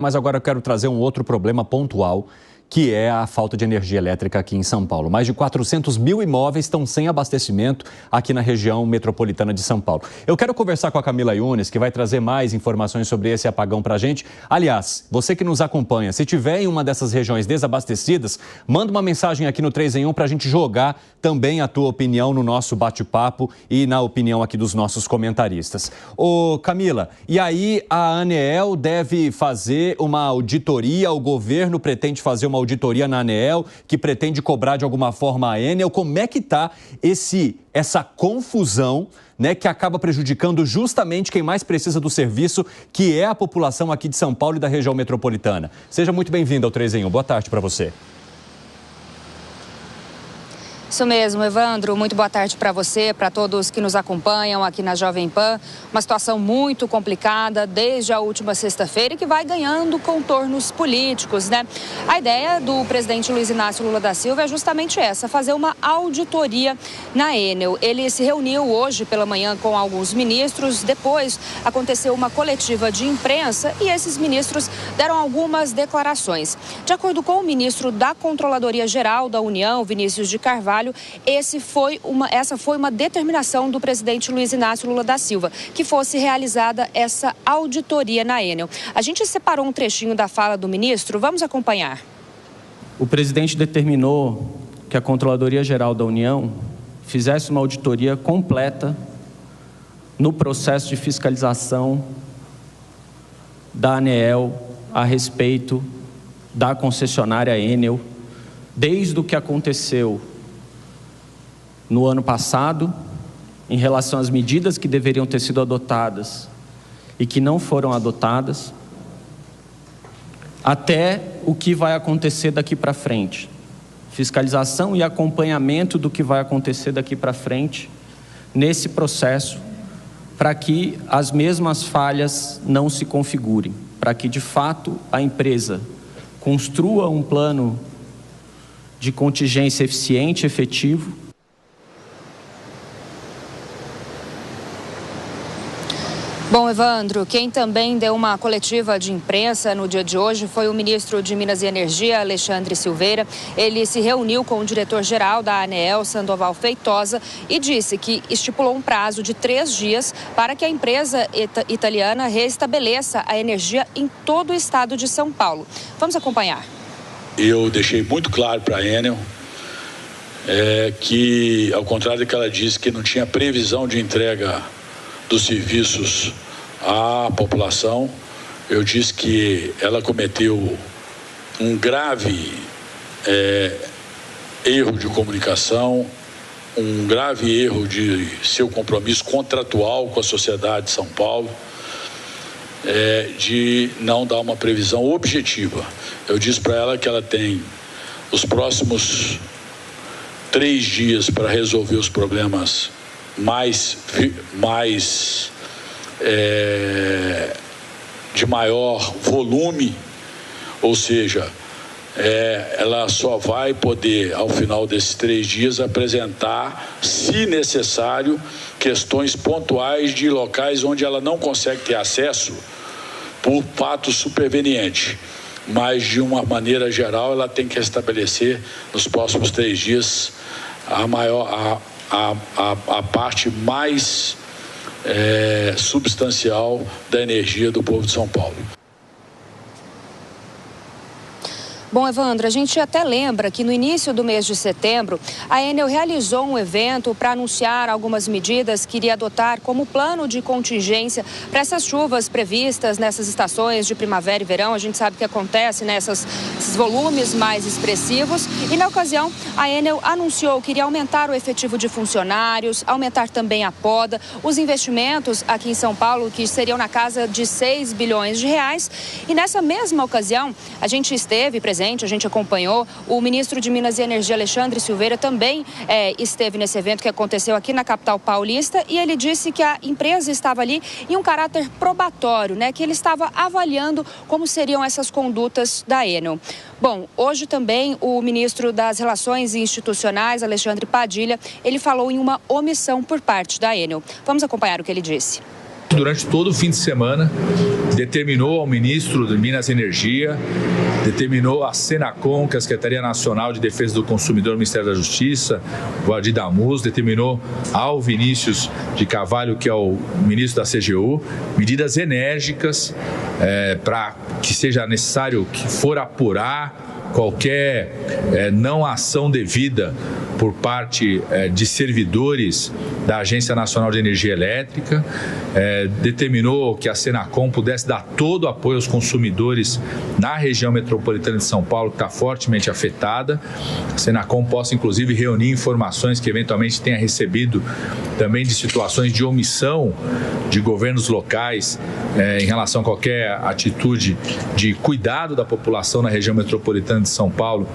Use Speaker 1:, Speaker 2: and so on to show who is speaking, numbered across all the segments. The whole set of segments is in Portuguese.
Speaker 1: Mas agora eu quero trazer um outro problema pontual, que é a falta de energia elétrica aqui em São Paulo. Mais de 400 mil imóveis estão sem abastecimento aqui na região metropolitana de São Paulo. Eu quero conversar com a Camila Yunes, que vai trazer mais informações sobre esse apagão para a gente. Aliás, você que nos acompanha, se tiver em uma dessas regiões desabastecidas, manda uma mensagem aqui no 3 em 1 para a gente jogar também a tua opinião no nosso bate-papo e na opinião aqui dos nossos comentaristas. Ô Camila, e aí a ANEEL deve fazer uma auditoria, o governo pretende fazer uma auditoria na ANEEL, que pretende cobrar de alguma forma a Enel. Como é que está essa confusão, né, que acaba prejudicando justamente quem mais precisa do serviço, que é a população aqui de São Paulo e da região metropolitana? Seja muito bem-vindo ao 3 em 1. Boa tarde para você.
Speaker 2: Isso mesmo, Evandro. Muito boa tarde para você, para todos que nos acompanham aqui na Jovem Pan. Uma situação muito complicada desde a última sexta-feira e que vai ganhando contornos políticos, né? A ideia do presidente Luiz Inácio Lula da Silva é justamente essa, fazer uma auditoria na Enel. Ele se reuniu hoje pela manhã com alguns ministros, depois aconteceu uma coletiva de imprensa e esses ministros deram algumas declarações. De acordo com o ministro da Controladoria Geral da União, Vinícius de Carvalho, essa foi uma determinação do presidente Luiz Inácio Lula da Silva, que fosse realizada essa auditoria na Enel. A gente separou um trechinho da fala do ministro, vamos acompanhar.
Speaker 3: O presidente determinou que a Controladoria Geral da União fizesse uma auditoria completa no processo de fiscalização da ANEEL a respeito da concessionária Enel, desde o que aconteceu no ano passado, em relação às medidas que deveriam ter sido adotadas e que não foram adotadas, até o que vai acontecer daqui para frente. Fiscalização e acompanhamento do que vai acontecer daqui para frente nesse processo, para que as mesmas falhas não se configurem, para que, de fato, a empresa construa um plano de contingência eficiente e efetivo.
Speaker 2: Bom, Evandro, quem também deu uma coletiva de imprensa no dia de hoje foi o ministro de Minas e Energia, Alexandre Silveira. Ele se reuniu com o diretor-geral da ANEEL, Sandoval Feitosa, e disse que estipulou um prazo de 3 dias para que a empresa italiana restabeleça a energia em todo o estado de São Paulo. Vamos acompanhar.
Speaker 4: Eu deixei muito claro para a Enel que, ao contrário do que ela disse, que não tinha previsão de entrega dos serviços à população, eu disse que ela cometeu um grave erro de comunicação, um grave erro de seu compromisso contratual com a sociedade de São Paulo, de não dar uma previsão objetiva. Eu disse para ela que ela tem os próximos 3 dias para resolver os problemas de maior volume, ou seja, ela só vai poder, ao final desses 3 dias, apresentar, se necessário, questões pontuais de locais onde ela não consegue ter acesso por fato superveniente. Mas, de uma maneira geral, ela tem que restabelecer, nos próximos 3 dias, a parte mais substancial da energia do povo de São Paulo.
Speaker 2: Bom, Evandro, a gente até lembra que no início do mês de setembro, a Enel realizou um evento para anunciar algumas medidas que iria adotar como plano de contingência para essas chuvas previstas nessas estações de primavera e verão. A gente sabe que acontece, né, esses volumes mais expressivos. E na ocasião, a Enel anunciou que iria aumentar o efetivo de funcionários, aumentar também a poda, os investimentos aqui em São Paulo, que seriam na casa de 6 bilhões de reais. E nessa mesma ocasião, a gente esteve presente, a gente acompanhou, o ministro de Minas e Energia, Alexandre Silveira, também esteve nesse evento que aconteceu aqui na capital paulista, e ele disse que a empresa estava ali em um caráter probatório, né, que ele estava avaliando como seriam essas condutas da Enel. Bom, hoje também o ministro das Relações Institucionais, Alexandre Padilha, ele falou em uma omissão por parte da Enel. Vamos acompanhar o que ele disse.
Speaker 5: Durante todo o fim de semana, determinou ao ministro de Minas e Energia, determinou a Senacom, que é a Secretaria Nacional de Defesa do Consumidor do Ministério da Justiça, o Adi Damus, determinou ao Vinícius de Carvalho, que é o ministro da CGU, medidas enérgicas para que seja necessário que for apurar qualquer não ação devida por parte de servidores da Agência Nacional de Energia Elétrica, determinou que a Senacom pudesse dar todo o apoio aos consumidores na região metropolitana de São Paulo, que está fortemente afetada. A Senacom possa, inclusive, reunir informações que eventualmente tenha recebido também de situações de omissão de governos locais em relação a qualquer atitude de cuidado da população na região metropolitana de São Paulo.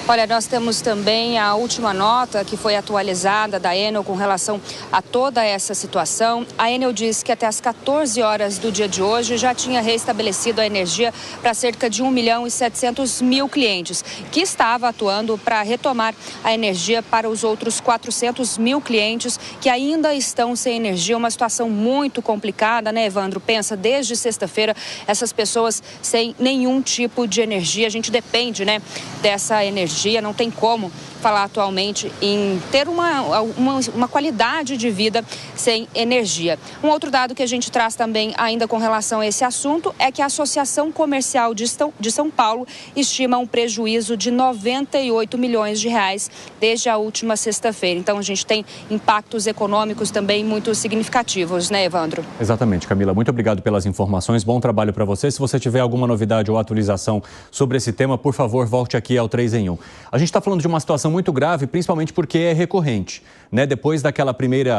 Speaker 2: Olha, nós temos também a última nota que foi atualizada da Enel com relação a toda essa situação. A Enel diz que até as 14 horas do dia de hoje já tinha restabelecido a energia para cerca de 1.700.000 clientes, que estava atuando para retomar a energia para os outros 400.000 clientes que ainda estão sem energia. Uma situação muito complicada, né, Evandro? Pensa, desde sexta-feira, essas pessoas sem nenhum tipo de energia. A gente depende, né, dessa energia. Não tem como falar atualmente em ter uma qualidade de vida sem energia. Um outro dado que a gente traz também ainda com relação a esse assunto é que a Associação Comercial de São Paulo estima um prejuízo de 98 milhões de reais desde a última sexta-feira. Então a gente tem impactos econômicos também muito significativos, né, Evandro?
Speaker 1: Exatamente, Camila. Muito obrigado pelas informações. Bom trabalho para você. Se você tiver alguma novidade ou atualização sobre esse tema, por favor, volte aqui ao 3 em 1. A gente está falando de uma situação muito grave, principalmente porque é recorrente, né? Depois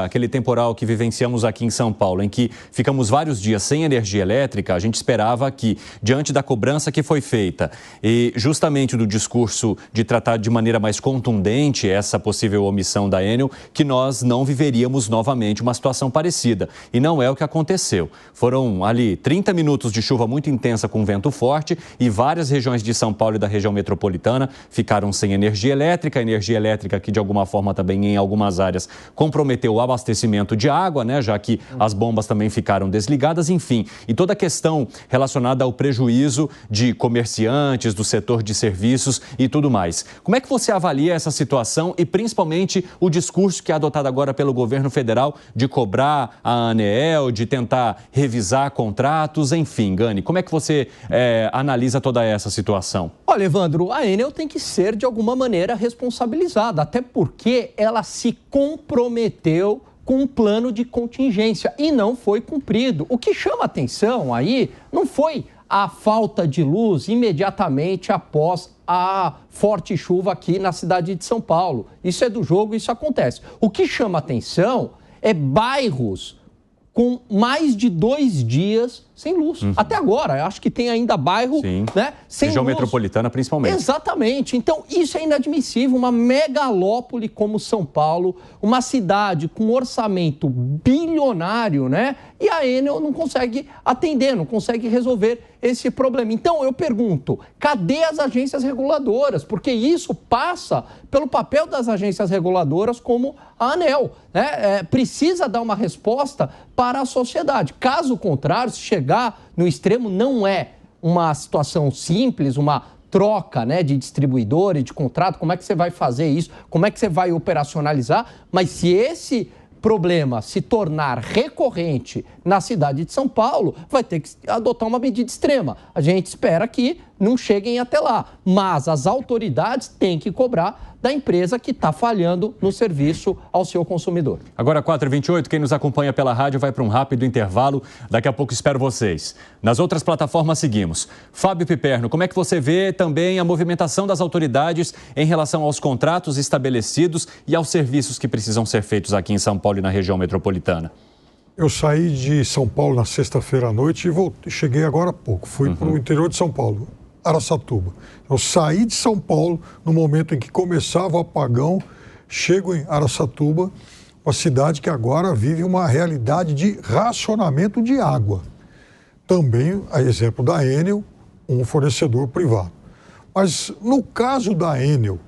Speaker 1: aquele temporal que vivenciamos aqui em São Paulo, em que ficamos vários dias sem energia elétrica, a gente esperava que, diante da cobrança que foi feita e justamente do discurso de tratar de maneira mais contundente essa possível omissão da Enel, que nós não viveríamos novamente uma situação parecida. E não é o que aconteceu. Foram ali 30 minutos de chuva muito intensa com vento forte e várias regiões de São Paulo e da região metropolitana ficaram sem energia elétrica que de alguma forma também em algumas áreas comprometeu o abastecimento de água, né, já que as bombas também ficaram desligadas, enfim. E toda a questão relacionada ao prejuízo de comerciantes, do setor de serviços e tudo mais. Como é que você avalia essa situação e principalmente o discurso que é adotado agora pelo governo federal de cobrar a ANEEL, de tentar revisar contratos, enfim, Gani, como é que você analisa toda essa situação?
Speaker 6: Olha, Evandro, a Enel tem que ser de alguma maneira responsabilizada, até porque ela se comprometeu com um plano de contingência e não foi cumprido. O que chama atenção aí não foi a falta de luz imediatamente após a forte chuva aqui na cidade de São Paulo. Isso é do jogo, isso acontece. O que chama atenção é bairros com mais de 2 dias sem luz. Até agora, eu acho que tem ainda bairro, né, sem
Speaker 1: região
Speaker 6: luz.
Speaker 1: metropolitana, principalmente.
Speaker 6: Exatamente. Então, isso é inadmissível. Uma megalópole como São Paulo, uma cidade com orçamento bilionário, né? E a Enel não consegue atender, não consegue resolver esse problema. Então, eu pergunto, cadê as agências reguladoras? Porque isso passa pelo papel das agências reguladoras como a ANEEL, né? Precisa dar uma resposta para a sociedade. Caso contrário, se chegar no extremo, não é uma situação simples, uma troca, né, de distribuidor e de contrato. Como é que você vai fazer isso? Como é que você vai operacionalizar? Mas se esse problema se tornar recorrente na cidade de São Paulo, vai ter que adotar uma medida extrema. A gente espera que não cheguem até lá, mas as autoridades têm que cobrar da empresa que está falhando no serviço ao seu consumidor.
Speaker 1: Agora, 4h28, quem nos acompanha pela rádio vai para um rápido intervalo. Daqui a pouco espero vocês. Nas outras plataformas seguimos. Fábio Piperno, como é que você vê também a movimentação das autoridades em relação aos contratos estabelecidos e aos serviços que precisam ser feitos aqui em São Paulo e na região metropolitana?
Speaker 7: Eu saí de São Paulo na sexta-feira à noite e cheguei agora há pouco. Fui para o interior de São Paulo, Araçatuba. Eu saí de São Paulo no momento em que começava o apagão, chego em Araçatuba, uma cidade que agora vive uma realidade de racionamento de água. Também, a exemplo da Enel, um fornecedor privado. Mas no caso da Enel,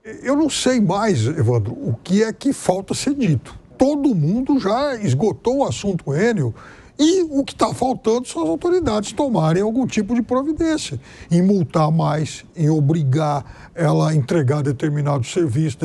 Speaker 7: eu não sei mais, Evandro, o que é que falta ser dito. Todo mundo já esgotou o assunto Enel e o que está faltando são as autoridades tomarem algum tipo de providência, em multar mais, em obrigar ela a entregar determinado serviço,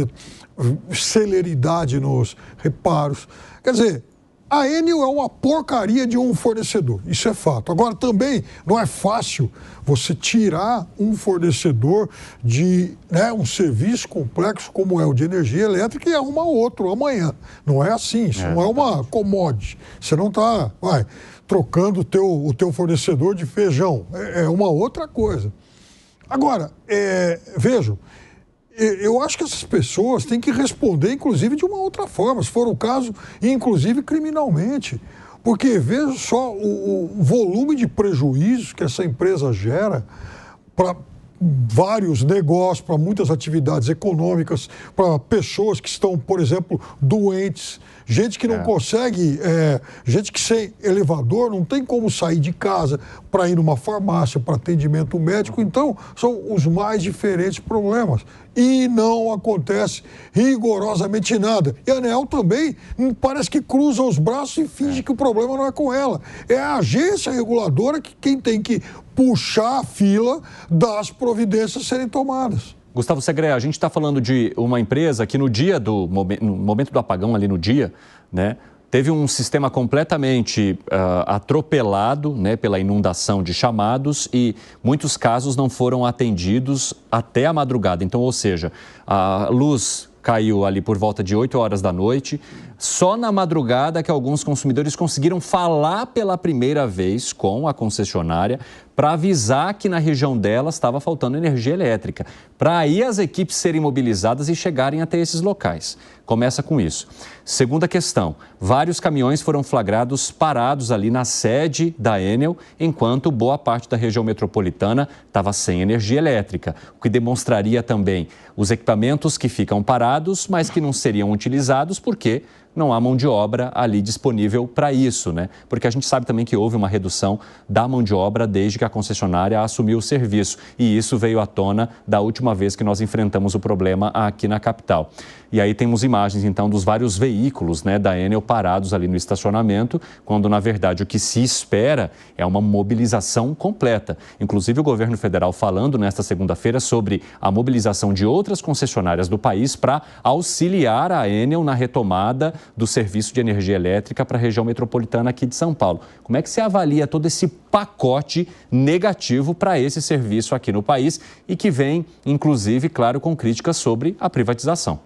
Speaker 7: celeridade nos reparos. Quer dizer, a Enel é uma porcaria de um fornecedor, isso é fato. Agora, também não é fácil você tirar um fornecedor de um serviço complexo como é o de energia elétrica e arrumar outro amanhã. Não é assim, isso não é uma commodity. Você não está trocando o teu fornecedor de feijão, é uma outra coisa. Agora, vejam, eu acho que essas pessoas têm que responder, inclusive, de uma outra forma, se for o caso, inclusive criminalmente. Porque veja só o volume de prejuízos que essa empresa gera para vários negócios, para muitas atividades econômicas, para pessoas que estão, por exemplo, doentes, gente que não consegue, gente que sem elevador não tem como sair de casa para ir numa farmácia, para atendimento médico. Então, são os mais diferentes problemas. E não acontece rigorosamente nada. E a ANEEL também parece que cruza os braços e finge que o problema não é com ela. É a agência reguladora que quem tem que puxar a fila das providências serem tomadas.
Speaker 1: Gustavo Segré, a gente está falando de uma empresa que no momento do apagão, ali no dia, né, teve um sistema completamente atropelado, né, pela inundação de chamados e muitos casos não foram atendidos até a madrugada. Então, ou seja, a luz caiu ali por volta de 8 horas da noite. Só na madrugada que alguns consumidores conseguiram falar pela primeira vez com a concessionária para avisar que na região delas estava faltando energia elétrica, para aí as equipes serem mobilizadas e chegarem até esses locais. Começa com isso. Segunda questão, vários caminhões foram flagrados parados ali na sede da Enel, enquanto boa parte da região metropolitana estava sem energia elétrica, o que demonstraria também os equipamentos que ficam parados, mas que não seriam utilizados porque não há mão de obra ali disponível para isso, né? Porque a gente sabe também que houve uma redução da mão de obra desde que a concessionária assumiu o serviço. E isso veio à tona da última vez que nós enfrentamos o problema aqui na capital. E aí temos imagens, então, dos vários veículos, né, da Enel parados ali no estacionamento, quando, na verdade, o que se espera é uma mobilização completa. Inclusive, o governo federal falando nesta segunda-feira sobre a mobilização de outras concessionárias do país para auxiliar a Enel na retomada do serviço de energia elétrica para a região metropolitana aqui de São Paulo. Como é que se avalia todo esse pacote negativo para esse serviço aqui no país e que vem, inclusive, claro, com críticas sobre a privatização?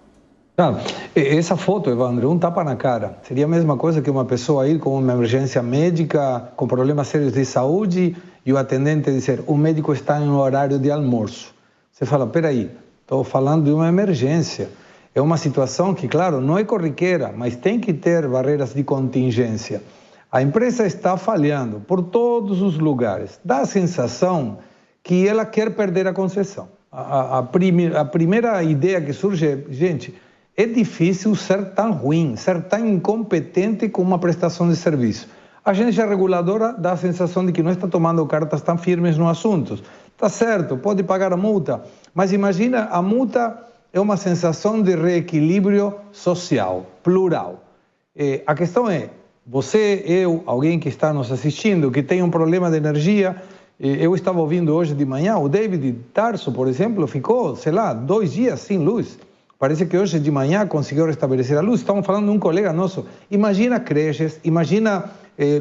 Speaker 8: Essa foto, Evandro, um tapa na cara. Seria a mesma coisa que uma pessoa ir com uma emergência médica, com problemas sérios de saúde, e o atendente dizer, o médico está em horário de almoço. Você fala, peraí, estou falando de uma emergência. É uma situação que, claro, não é corriqueira, mas tem que ter barreiras de contingência. A empresa está falhando por todos os lugares. Dá a sensação que ela quer perder a concessão. A primeira ideia que surge é, gente, é difícil ser tão ruim, ser tão incompetente com uma prestação de serviço. A agência reguladora dá a sensação de que não está tomando cartas tão firmes no assunto. Está certo, pode pagar a multa, mas imagina, a multa é uma sensação de reequilíbrio social, plural. A questão é, você, eu, alguém que está nos assistindo, que tem um problema de energia, eu estava ouvindo hoje de manhã, o David Tarso, por exemplo, ficou, 2 dias sem luz. Parece que hoje de manhã conseguiu restabelecer a luz. Estamos falando de um colega nosso. Imagina creches, imagina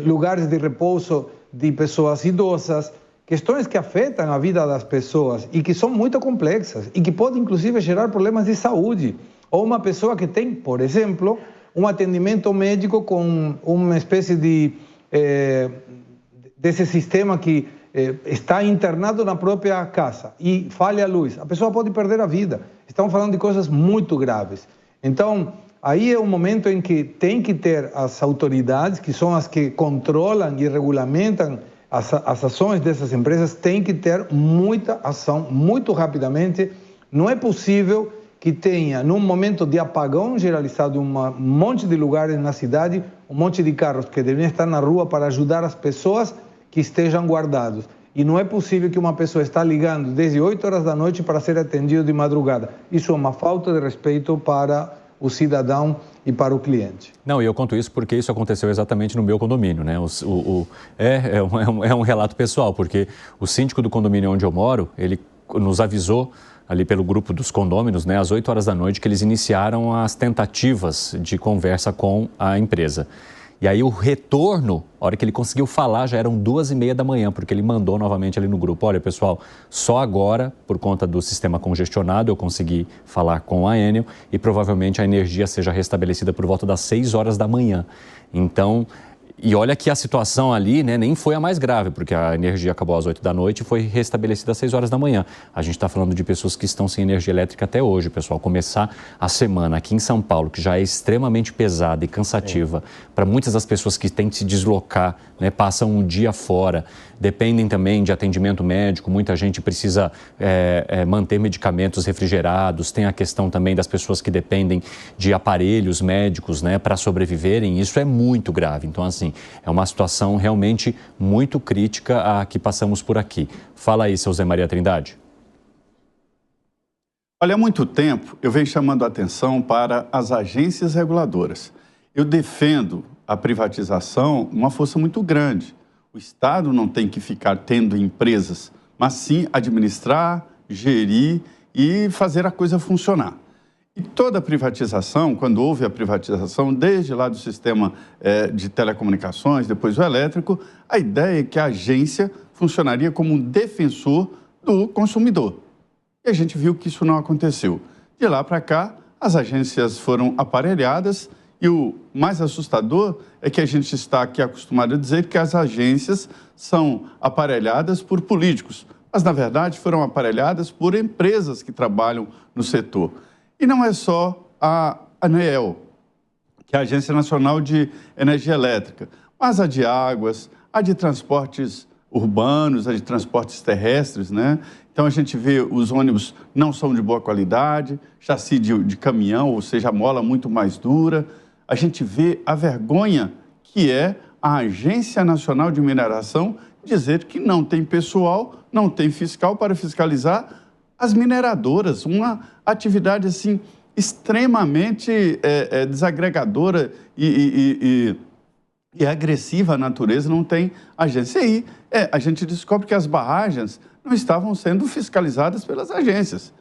Speaker 8: lugares de repouso de pessoas idosas, questões que afetam a vida das pessoas e que são muito complexas e que podem, inclusive, gerar problemas de saúde. Ou uma pessoa que tem, por exemplo, um atendimento médico com uma espécie desse sistema que está internado na própria casa e falha a luz. A pessoa pode perder a vida. Estamos falando de coisas muito graves. Então, aí é um momento em que tem que ter as autoridades, que são as que controlam e regulamentam as ações dessas empresas, tem que ter muita ação, muito rapidamente. Não é possível que tenha, num momento de apagão generalizado, um monte de lugares na cidade, um monte de carros que deveriam estar na rua para ajudar as pessoas que estejam guardados. E não é possível que uma pessoa está ligando desde 8 horas da noite para ser atendido de madrugada. Isso é uma falta de respeito para o cidadão e para o cliente.
Speaker 1: Não, e eu conto isso porque isso aconteceu exatamente no meu condomínio, né? É um relato pessoal, porque o síndico do condomínio onde eu moro, ele nos avisou ali pelo grupo dos condôminos, né, às 8 horas da noite, que eles iniciaram as tentativas de conversa com a empresa. E aí o retorno, a hora que ele conseguiu falar, já eram 2h30 da manhã, porque ele mandou novamente ali no grupo: olha, pessoal, só agora, por conta do sistema congestionado, eu consegui falar com a Enel e provavelmente a energia seja restabelecida por volta das 6 horas da manhã. Então, e olha que a situação ali, né, nem foi a mais grave, porque a energia acabou às 8 da noite e foi restabelecida às 6 horas da manhã. A gente está falando de pessoas que estão sem energia elétrica até hoje, pessoal. Começar a semana aqui em São Paulo, que já é extremamente pesada e cansativa, para muitas das pessoas que têm que se deslocar, né, passam um dia fora, dependem também de atendimento médico, muita gente precisa manter medicamentos refrigerados, tem a questão também das pessoas que dependem de aparelhos médicos, né, para sobreviverem. Isso é muito grave. Então, assim, é uma situação realmente muito crítica a que passamos por aqui. Fala aí, seu Zé Maria Trindade.
Speaker 9: Olha, há muito tempo eu venho chamando a atenção para as agências reguladoras. Eu defendo a privatização uma força muito grande. O Estado não tem que ficar tendo empresas, mas sim administrar, gerir e fazer a coisa funcionar. E toda privatização, quando houve a privatização, desde lá do sistema de telecomunicações, depois o elétrico, a ideia é que a agência funcionaria como um defensor do consumidor. E a gente viu que isso não aconteceu. De lá para cá, as agências foram aparelhadas e o mais assustador é que a gente está aqui acostumado a dizer que as agências são aparelhadas por políticos, mas, na verdade, foram aparelhadas por empresas que trabalham no setor. E não é só a ANEEL, que é a Agência Nacional de Energia Elétrica, mas a de águas, a de transportes urbanos, a de transportes terrestres, né? Então, a gente vê os ônibus não são de boa qualidade, chassi de caminhão, ou seja, a mola muito mais dura. A gente vê a vergonha que é a Agência Nacional de Mineração dizer que não tem pessoal, não tem fiscal para fiscalizar as mineradoras, uma atividade assim extremamente desagregadora e agressiva à natureza, não tem agência. E aí a gente descobre que as barragens não estavam sendo fiscalizadas pelas agências.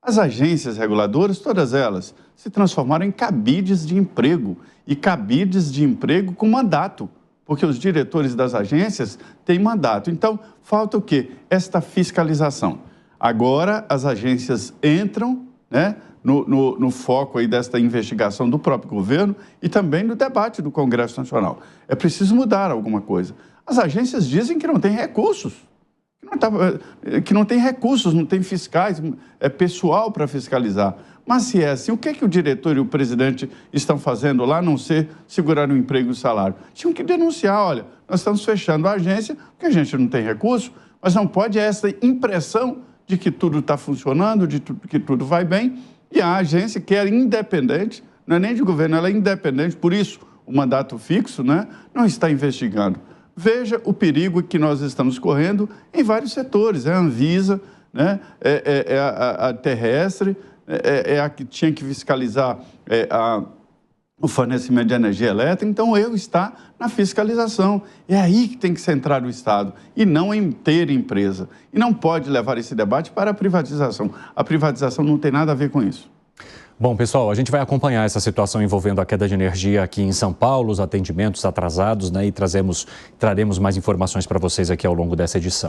Speaker 9: As agências reguladoras, todas elas, se transformaram em cabides de emprego, e cabides de emprego com mandato, porque os diretores das agências têm mandato. Então, falta o quê? Esta fiscalização. Agora, as agências entram, né, no foco aí desta investigação do próprio governo e também no debate do Congresso Nacional. É preciso mudar alguma coisa. As agências dizem que não têm recursos, que não tem recursos, não tem fiscais, pessoal para fiscalizar. Mas se é assim, o que é que o diretor e o presidente estão fazendo lá, a não ser segurar o emprego e o salário? Tinham que denunciar: olha, nós estamos fechando a agência porque a gente não tem recurso, mas não pode essa impressão de que tudo está funcionando, de que tudo vai bem, e a agência, que é independente, não é nem de governo, ela é independente, por isso o mandato fixo, né, não está investigando. Veja o perigo que nós estamos correndo em vários setores. É a Anvisa, né, a terrestre, a que tinha que fiscalizar o fornecimento de energia elétrica. Então, o erro está na fiscalização. É aí que tem que centrar o Estado, e não em ter empresa. E não pode levar esse debate para a privatização. A privatização não tem nada a ver com isso.
Speaker 1: Bom, pessoal, a gente vai acompanhar essa situação envolvendo a queda de energia aqui em São Paulo, os atendimentos atrasados, né, e traremos mais informações para vocês aqui ao longo dessa edição.